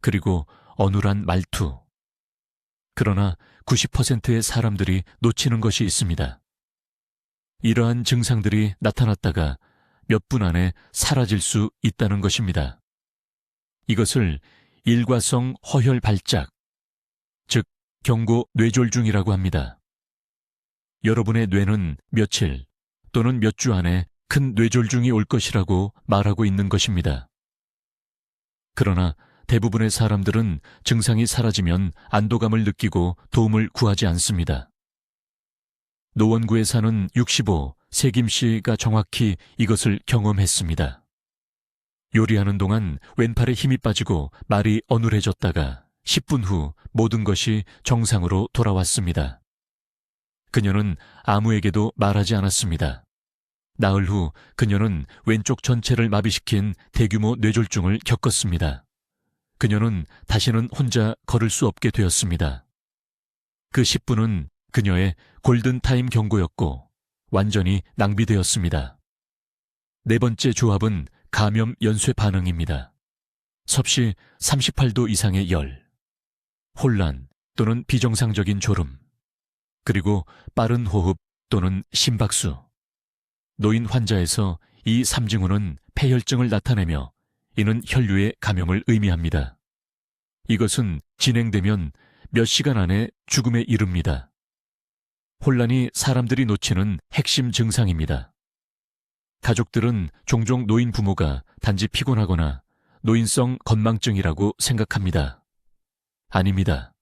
그리고 어눌한 말투. 그러나 90%의 사람들이 놓치는 것이 있습니다. 이러한 증상들이 나타났다가 몇 분 안에 사라질 수 있다는 것입니다. 이것을 일과성 허혈 발작, 즉 경고 뇌졸중이라고 합니다. 여러분의 뇌는 며칠 또는 몇 주 안에 큰 뇌졸중이 올 것이라고 말하고 있는 것입니다. 그러나 대부분의 사람들은 증상이 사라지면 안도감을 느끼고 도움을 구하지 않습니다. 노원구에 사는 65 세김 씨가 정확히 이것을 경험했습니다. 요리하는 동안 왼팔에 힘이 빠지고 말이 어눌해졌다가 10분 후 모든 것이 정상으로 돌아왔습니다. 그녀는 아무에게도 말하지 않았습니다. 나흘 후 그녀는 왼쪽 전체를 마비시킨 대규모 뇌졸중을 겪었습니다. 그녀는 다시는 혼자 걸을 수 없게 되었습니다. 그 10분은 그녀의 골든타임 경고였고 완전히 낭비되었습니다. 네 번째 조합은 감염 연쇄 반응입니다. 섭씨 38도 이상의 열, 혼란 또는 비정상적인 졸음, 그리고 빠른 호흡 또는 심박수. 노인 환자에서 이 3징후는 폐혈증을 나타내며 이는 혈류의 감염을 의미합니다. 이것은 진행되면 몇 시간 안에 죽음에 이릅니다. 혼란이 사람들이 놓치는 핵심 증상입니다. 가족들은 종종 노인 부모가 단지 피곤하거나 노인성 건망증이라고 생각합니다. 아닙니다.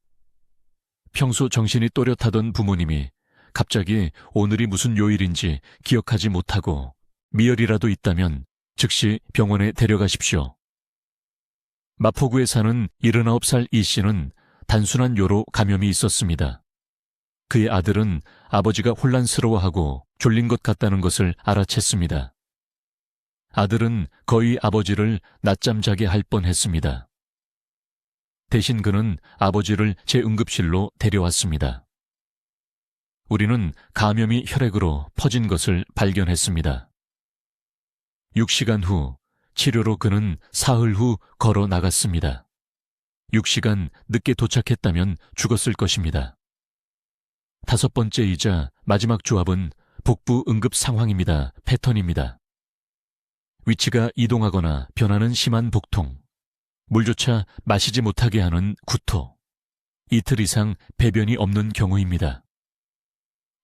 평소 정신이 또렷하던 부모님이 갑자기 오늘이 무슨 요일인지 기억하지 못하고 미열이라도 있다면 즉시 병원에 데려가십시오. 마포구에 사는 79살 이 씨는 단순한 요로 감염이 있었습니다. 그의 아들은 아버지가 혼란스러워하고 졸린 것 같다는 것을 알아챘습니다. 아들은 거의 아버지를 낮잠 자게 할 뻔했습니다. 대신 그는 아버지를 제 응급실로 데려왔습니다. 우리는 감염이 혈액으로 퍼진 것을 발견했습니다. 6시간 후 치료로 그는 사흘 후 걸어 나갔습니다. 6시간 늦게 도착했다면 죽었을 것입니다. 5번째이자 마지막 조합은 복부 응급 상황입니다. 패턴입니다. 위치가 이동하거나 변하는 심한 복통, 물조차 마시지 못하게 하는 구토, 이틀 이상 배변이 없는 경우입니다.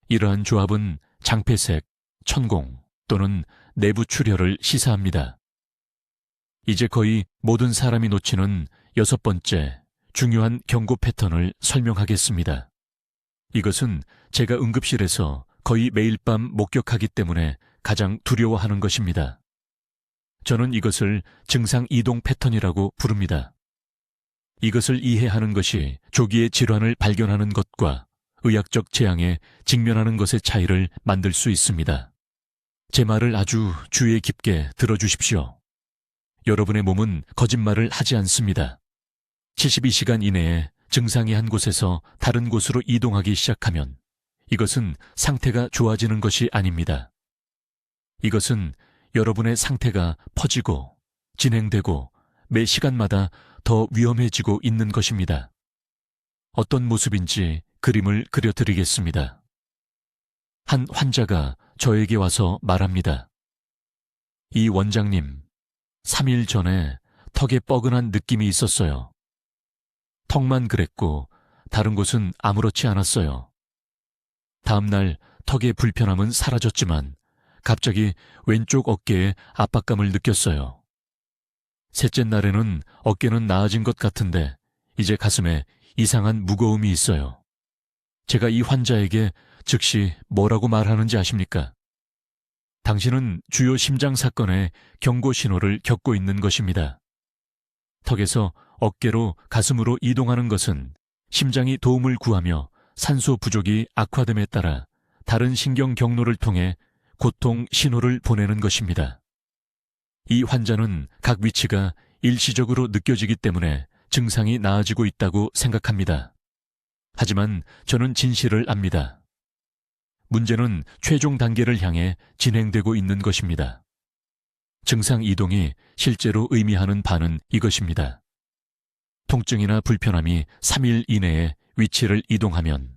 이러한 조합은 장폐색, 천공 또는 내부 출혈을 시사합니다. 이제 거의 모든 사람이 놓치는 6번째 중요한 경고 패턴을 설명하겠습니다. 이것은 제가 응급실에서 거의 매일 밤 목격하기 때문에 가장 두려워하는 것입니다. 저는 이것을 증상 이동 패턴이라고 부릅니다. 이것을 이해하는 것이 조기에 질환을 발견하는 것과 의학적 재앙에 직면하는 것의 차이를 만들 수 있습니다. 제 말을 아주 주의 깊게 들어주십시오. 여러분의 몸은 거짓말을 하지 않습니다. 72시간 이내에 증상이 한 곳에서 다른 곳으로 이동하기 시작하면 이것은 상태가 좋아지는 것이 아닙니다. 이것은 여러분의 상태가 퍼지고 진행되고 매 시간마다 더 위험해지고 있는 것입니다. 어떤 모습인지 그림을 그려드리겠습니다. 한 환자가 저에게 와서 말합니다. 이 원장님, 3일 전에 턱에 뻐근한 느낌이 있었어요. 턱만 그랬고 다른 곳은 아무렇지 않았어요. 다음날 턱의 불편함은 사라졌지만 갑자기 왼쪽 어깨에 압박감을 느꼈어요. 셋째 날에는 어깨는 나아진 것 같은데 이제 가슴에 이상한 무거움이 있어요. 제가 이 환자에게 즉시 뭐라고 말하는지 아십니까? 당신은 주요 심장 사건의 경고 신호를 겪고 있는 것입니다. 턱에서 어깨로 가슴으로 이동하는 것은 심장이 도움을 구하며 산소 부족이 악화됨에 따라 다른 신경 경로를 통해 고통 신호를 보내는 것입니다. 이 환자는 각 위치가 일시적으로 느껴지기 때문에 증상이 나아지고 있다고 생각합니다. 하지만 저는 진실을 압니다. 문제는 최종 단계를 향해 진행되고 있는 것입니다. 증상 이동이 실제로 의미하는 바는 이것입니다. 통증이나 불편함이 3일 이내에 위치를 이동하면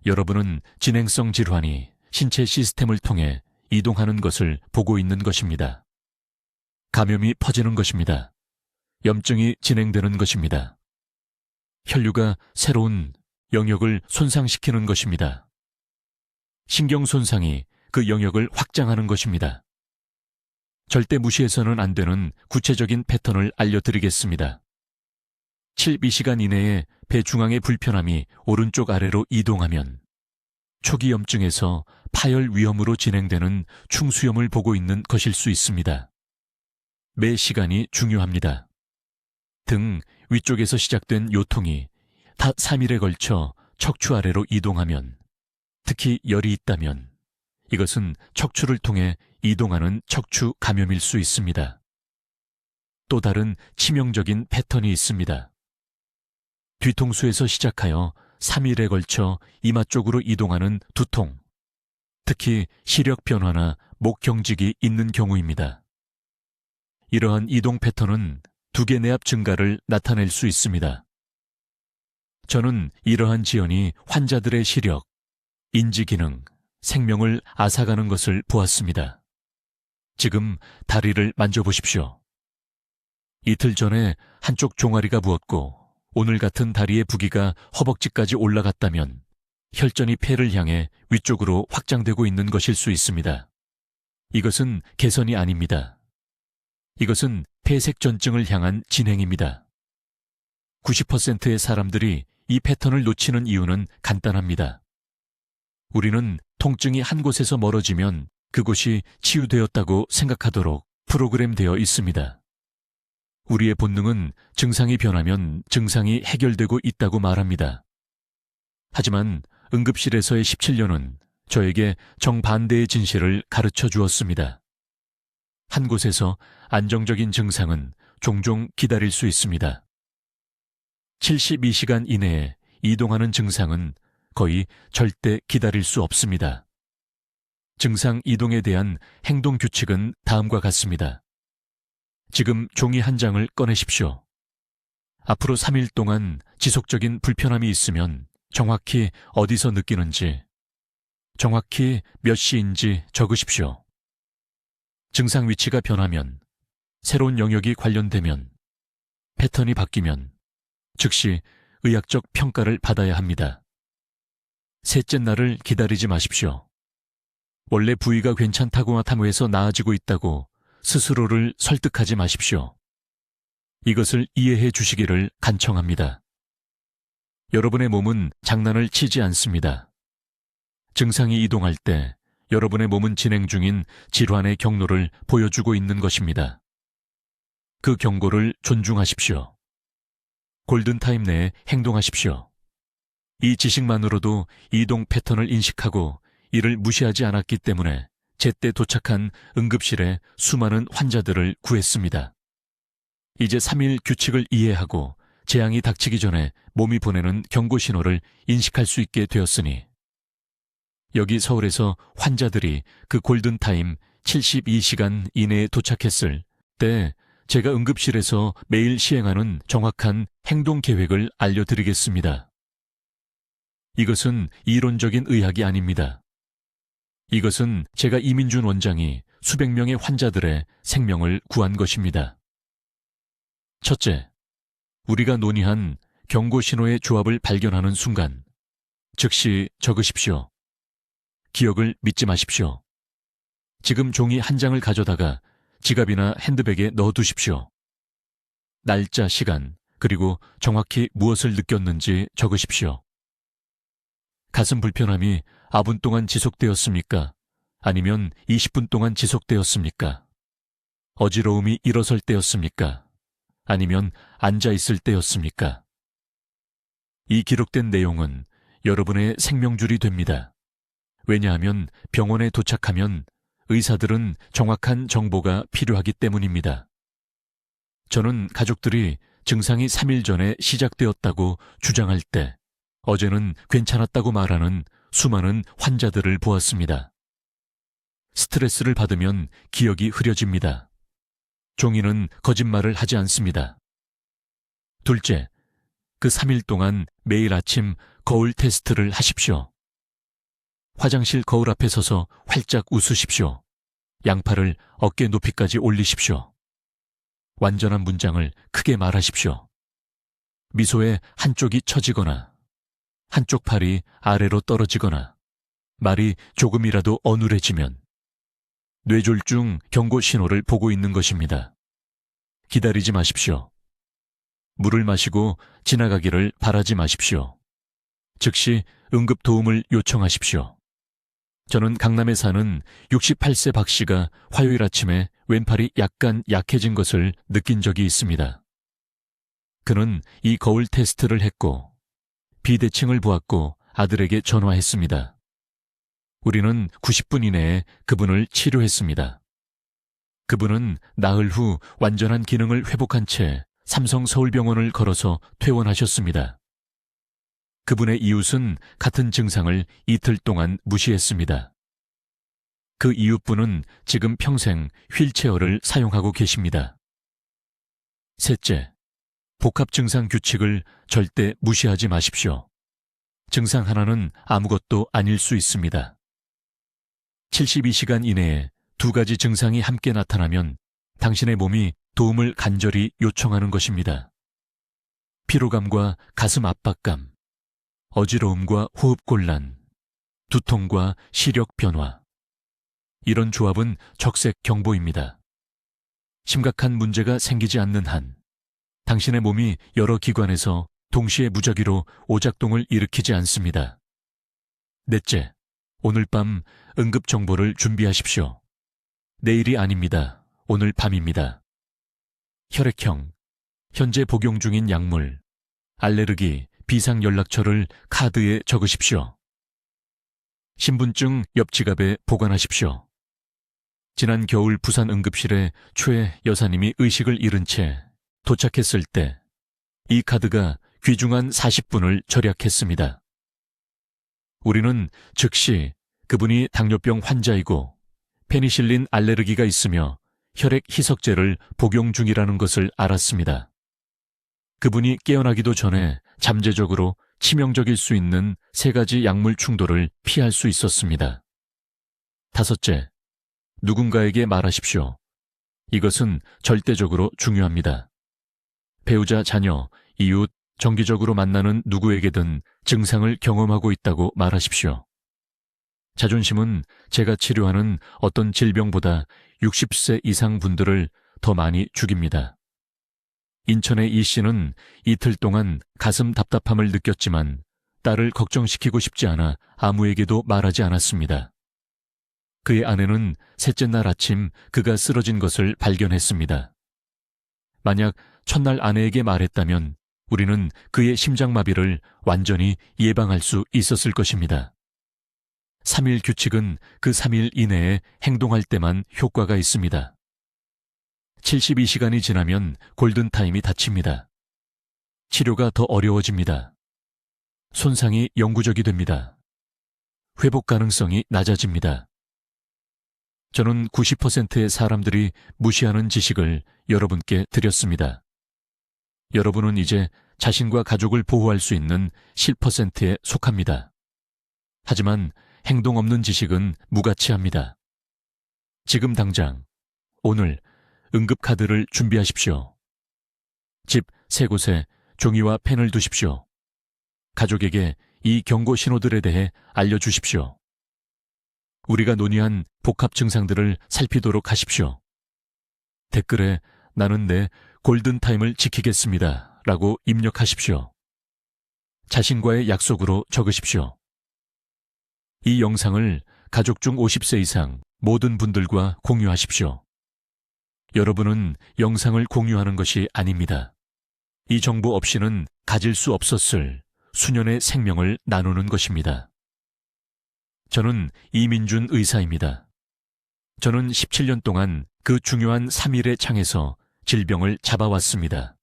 여러분은 진행성 질환이 신체 시스템을 통해 이동하는 것을 보고 있는 것입니다. 감염이 퍼지는 것입니다. 염증이 진행되는 것입니다. 혈류가 새로운 영역을 손상시키는 것입니다. 신경 손상이 그 영역을 확장하는 것입니다. 절대 무시해서는 안 되는 구체적인 패턴을 알려드리겠습니다. 72시간 이내에 배 중앙의 불편함이 오른쪽 아래로 이동하면 초기 염증에서 파열 위험으로 진행되는 충수염을 보고 있는 것일 수 있습니다. 매 시간이 중요합니다. 등 위쪽에서 시작된 요통이 다 3일에 걸쳐 척추 아래로 이동하면, 특히 열이 있다면 이것은 척추를 통해 이동하는 척추 감염일 수 있습니다. 또 다른 치명적인 패턴이 있습니다. 뒤통수에서 시작하여 3일에 걸쳐 이마 쪽으로 이동하는 두통, 특히 시력 변화나 목 경직이 있는 경우입니다. 이러한 이동 패턴은 두개 내압 증가를 나타낼 수 있습니다. 저는 이러한 지연이 환자들의 시력, 인지 기능, 생명을 앗아가는 것을 보았습니다. 지금 다리를 만져보십시오. 이틀 전에 한쪽 종아리가 부었고 오늘 같은 다리의 부기가 허벅지까지 올라갔다면 혈전이 폐를 향해 위쪽으로 확장되고 있는 것일 수 있습니다. 이것은 개선이 아닙니다. 이것은 폐색전증을 향한 진행입니다. 90%의 사람들이 이 패턴을 놓치는 이유는 간단합니다. 우리는 통증이 한 곳에서 멀어지면 그곳이 치유되었다고 생각하도록 프로그램되어 있습니다. 우리의 본능은 증상이 변하면 증상이 해결되고 있다고 말합니다. 하지만 응급실에서의 17년은 저에게 정반대의 진실을 가르쳐 주었습니다. 한 곳에서 안정적인 증상은 종종 기다릴 수 있습니다. 72시간 이내에 이동하는 증상은 거의 절대 기다릴 수 없습니다. 증상 이동에 대한 행동 규칙은 다음과 같습니다. 지금 종이 한 장을 꺼내십시오. 앞으로 3일 동안 지속적인 불편함이 있으면 정확히 어디서 느끼는지, 정확히 몇 시인지 적으십시오. 증상 위치가 변하면, 새로운 영역이 관련되면, 패턴이 바뀌면 즉시 의학적 평가를 받아야 합니다. 셋째 날을 기다리지 마십시오. 원래 부위가 괜찮다고 탐구해서 나아지고 있다고 스스로를 설득하지 마십시오. 이것을 이해해 주시기를 간청합니다. 여러분의 몸은 장난을 치지 않습니다. 증상이 이동할 때 여러분의 몸은 진행 중인 질환의 경로를 보여주고 있는 것입니다. 그 경고를 존중하십시오. 골든타임 내에 행동하십시오. 이 지식만으로도 이동 패턴을 인식하고 이를 무시하지 않았기 때문에 제때 도착한 응급실에 수많은 환자들을 구했습니다. 이제 3일 규칙을 이해하고 재앙이 닥치기 전에 몸이 보내는 경고 신호를 인식할 수 있게 되었으니 여기 서울에서 환자들이 그 골든타임 72시간 이내에 도착했을 때 제가 응급실에서 매일 시행하는 정확한 행동 계획을 알려드리겠습니다. 이것은 이론적인 의학이 아닙니다. 이것은 제가 이민준 원장이 수백 명의 환자들의 생명을 구한 것입니다. 첫째, 우리가 논의한 경고 신호의 조합을 발견하는 순간 즉시 적으십시오. 기억을 믿지 마십시오. 지금 종이 한 장을 가져다가 지갑이나 핸드백에 넣어두십시오. 날짜, 시간, 그리고 정확히 무엇을 느꼈는지 적으십시오. 가슴 불편함이 9분 동안 지속되었습니까? 아니면 20분 동안 지속되었습니까? 어지러움이 일어설 때였습니까? 아니면 앉아있을 때였습니까? 이 기록된 내용은 여러분의 생명줄이 됩니다. 왜냐하면 병원에 도착하면 의사들은 정확한 정보가 필요하기 때문입니다. 저는 가족들이 증상이 3일 전에 시작되었다고 주장할 때 어제는 괜찮았다고 말하는 수많은 환자들을 보았습니다. 스트레스를 받으면 기억이 흐려집니다. 종이는 거짓말을 하지 않습니다. 둘째, 그 3일 동안 매일 아침 거울 테스트를 하십시오. 화장실 거울 앞에 서서 활짝 웃으십시오. 양팔을 어깨 높이까지 올리십시오. 완전한 문장을 크게 말하십시오. 미소의 한쪽이 처지거나 한쪽 팔이 아래로 떨어지거나 말이 조금이라도 어눌해지면 뇌졸중 경고 신호를 보고 있는 것입니다. 기다리지 마십시오. 물을 마시고 지나가기를 바라지 마십시오. 즉시 응급 도움을 요청하십시오. 저는 강남에 사는 68세 박 씨가 화요일 아침에 왼팔이 약간 약해진 것을 느낀 적이 있습니다. 그는 이 거울 테스트를 했고 비대칭을 보았고 아들에게 전화했습니다. 우리는 90분 이내에 그분을 치료했습니다. 그분은 나흘 후 완전한 기능을 회복한 채 삼성 서울병원을 걸어서 퇴원하셨습니다. 그분의 이웃은 같은 증상을 이틀 동안 무시했습니다. 그 이웃분은 지금 평생 휠체어를 사용하고 계십니다. 셋째, 복합 증상 규칙을 절대 무시하지 마십시오. 증상 하나는 아무것도 아닐 수 있습니다. 72시간 이내에 2가지 증상이 함께 나타나면 당신의 몸이 도움을 간절히 요청하는 것입니다. 피로감과 가슴 압박감, 어지러움과 호흡곤란, 두통과 시력 변화. 이런 조합은 적색 경보입니다. 심각한 문제가 생기지 않는 한 당신의 몸이 여러 기관에서 동시에 무작위로 오작동을 일으키지 않습니다. 넷째, 오늘 밤 응급 정보를 준비하십시오. 내일이 아닙니다. 오늘 밤입니다. 혈액형, 현재 복용 중인 약물, 알레르기, 비상 연락처를 카드에 적으십시오. 신분증 옆 지갑에 보관하십시오. 지난 겨울 부산 응급실에 최 여사님이 의식을 잃은 채 도착했을 때 이 카드가 귀중한 40분을 절약했습니다. 우리는 즉시 그분이 당뇨병 환자이고 페니실린 알레르기가 있으며 혈액 희석제를 복용 중이라는 것을 알았습니다. 그분이 깨어나기도 전에 잠재적으로 치명적일 수 있는 3가지 약물 충돌을 피할 수 있었습니다. 5째, 누군가에게 말하십시오. 이것은 절대적으로 중요합니다. 배우자, 자녀, 이웃, 정기적으로 만나는 누구에게든 증상을 경험하고 있다고 말하십시오. 자존심은 제가 치료하는 어떤 질병보다 60세 이상 분들을 더 많이 죽입니다. 인천의 이 씨는 이틀 동안 가슴 답답함을 느꼈지만 딸을 걱정시키고 싶지 않아 아무에게도 말하지 않았습니다. 그의 아내는 셋째 날 아침 그가 쓰러진 것을 발견했습니다. 만약 첫날 아내에게 말했다면 우리는 그의 심장마비를 완전히 예방할 수 있었을 것입니다. 3일 규칙은 그 3일 이내에 행동할 때만 효과가 있습니다. 72시간이 지나면 골든타임이 닫힙니다. 치료가 더 어려워집니다. 손상이 영구적이 됩니다. 회복 가능성이 낮아집니다. 저는 90%의 사람들이 무시하는 지식을 여러분께 드렸습니다. 여러분은 이제 자신과 가족을 보호할 수 있는 7%에 속합니다. 하지만 행동 없는 지식은 무가치합니다. 지금 당장, 오늘 응급카드를 준비하십시오. 집 3곳에 종이와 펜을 두십시오. 가족에게 이 경고 신호들에 대해 알려주십시오. 우리가 논의한 복합 증상들을 살피도록 하십시오. 댓글에 나는 내 골든타임을 지키겠습니다 라고 입력하십시오. 자신과의 약속으로 적으십시오. 이 영상을 가족 중 50세 이상 모든 분들과 공유하십시오. 여러분은 영상을 공유하는 것이 아닙니다. 이 정보 없이는 가질 수 없었을 수년의 생명을 나누는 것입니다. 저는 이민준 의사입니다. 저는 17년 동안 그 중요한 3일의 창에서 질병을 잡아왔습니다.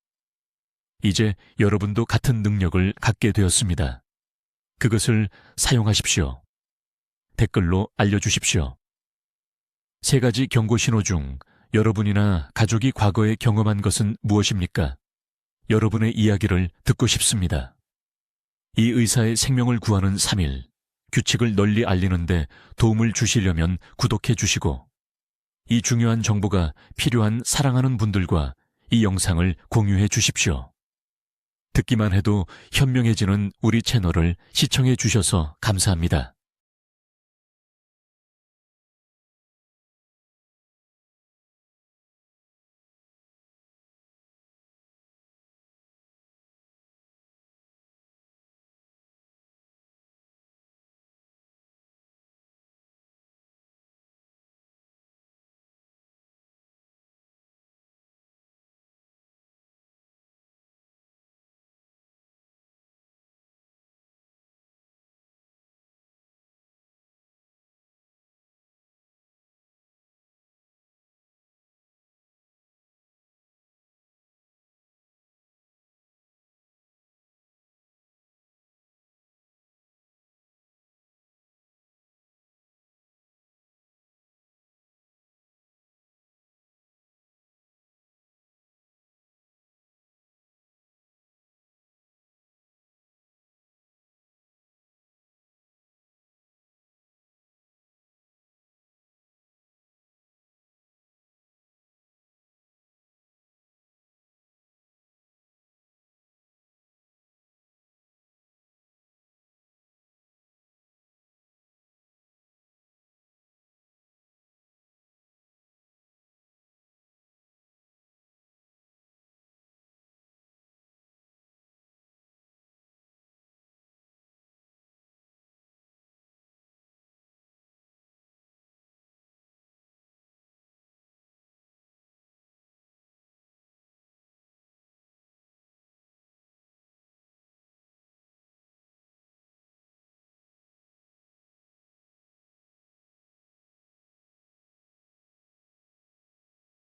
이제 여러분도 같은 능력을 갖게 되었습니다. 그것을 사용하십시오. 댓글로 알려주십시오. 3가지 경고 신호 중 여러분이나 가족이 과거에 경험한 것은 무엇입니까? 여러분의 이야기를 듣고 싶습니다. 이 의사의 생명을 구하는 3일, 규칙을 널리 알리는데 도움을 주시려면 구독해 주시고 이 중요한 정보가 필요한 사랑하는 분들과 이 영상을 공유해 주십시오. 듣기만 해도 현명해지는 우리 채널을 시청해 주셔서 감사합니다.